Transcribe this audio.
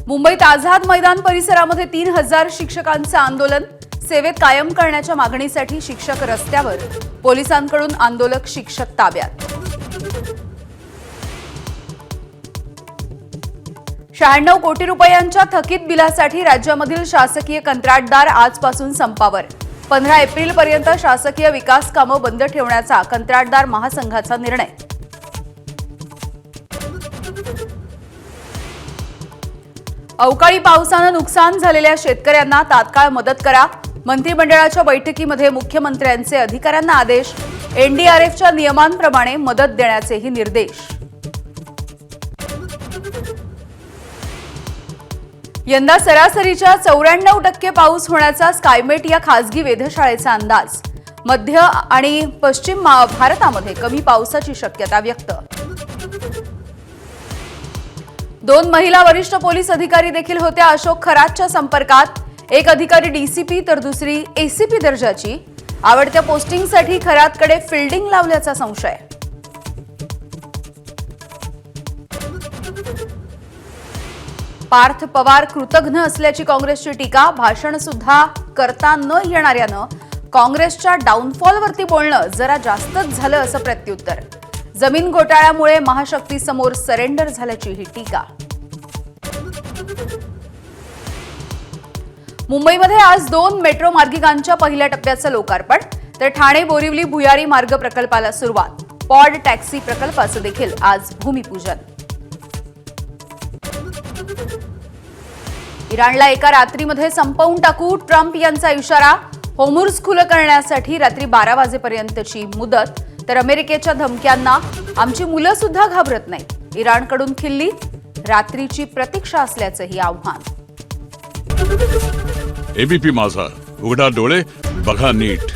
मुंबईत आझाद मैदान परिसरामध्ये 3000 शिक्षकांचं आंदोलन। सेवेत कायम करण्याच्या मागणीसाठी शिक्षक रस्त्यावर, पोलिसांकडून आंदोलक शिक्षक ताब्यात। 96 कोटी रुपयांच्या थकीत बिलासाठी राज्यामधील शासकीय कंत्राटदार आजपासून संपावर। 15 एप्रिलपर्यंत शासकीय विकास कामं बंद ठेवण्याचा कंत्राटदार महासंघाचा निर्णय। अवकाळी पावसानं नुकसान झालेल्या शेतकऱ्यांना तात्काळ मदत करा। मंत्रिमंडळाच्या बैठकीमध्ये मुख्यमंत्र्यांचे अधिकाऱ्यांना आदेश। एनडीआरएफच्या नियमांप्रमाणे मदत देण्याचेही निर्देश। यंदा सरासरीच्या 94% पाऊस होण्याचा स्कायमेट या खासगी वेधशाळेचा अंदाज। मध्य आणि पश्चिम भारतामध्ये कमी पावसाची शक्यता व्यक्त। 2 महिला वरिष्ठ पोलीस अधिकारी देखील होत्या अशोक खरातच्या संपर्कात। एक अधिकारी डीसीपी तर दुसरी एसीपी दर्जाची। आवडत्या पोस्टिंगसाठी खरातकडे फिल्डिंग लावल्याचा संशय। पार्थ पवार कृतघ्न असल्याची काँग्रेसची टीका। भाषण सुद्धा करता न येणाऱ्यानं काँग्रेसच्या डाऊनफॉलवरती बोलणं जरा जास्तच झालं असं प्रत्युत्तर। जमीन घोटाळ्यामुळे महाशक्तीसमोर सरेंडर झाल्याची ही टीका। मुंबईमध्ये आज 2 मेट्रो मार्गिकांच्या पहिल्या टप्प्याचं लोकार्पण, तर ठाणे बोरिवली भुयारी मार्ग प्रकल्पाला सुरुवात। पॉड टॅक्सी प्रकल्पाचं देखील आज भूमिपूजन। इराणला एका रात्रीमध्ये संपवून टाकू, ट्रम्प यांचा इशारा। होर्मुझ खुलं करण्यासाठी रात्री 12 वाजेपर्यंतची मुदत, तर अमेरिकेच्या धमक्यांना आमची मुलं सुद्धा घाबरत नाहीत। इराणकडून खिल्ली, रात्रीची प्रतीक्षा असल्याचंही आव्हान। एबीपी माझा, उघडा डोळे बघा नीट।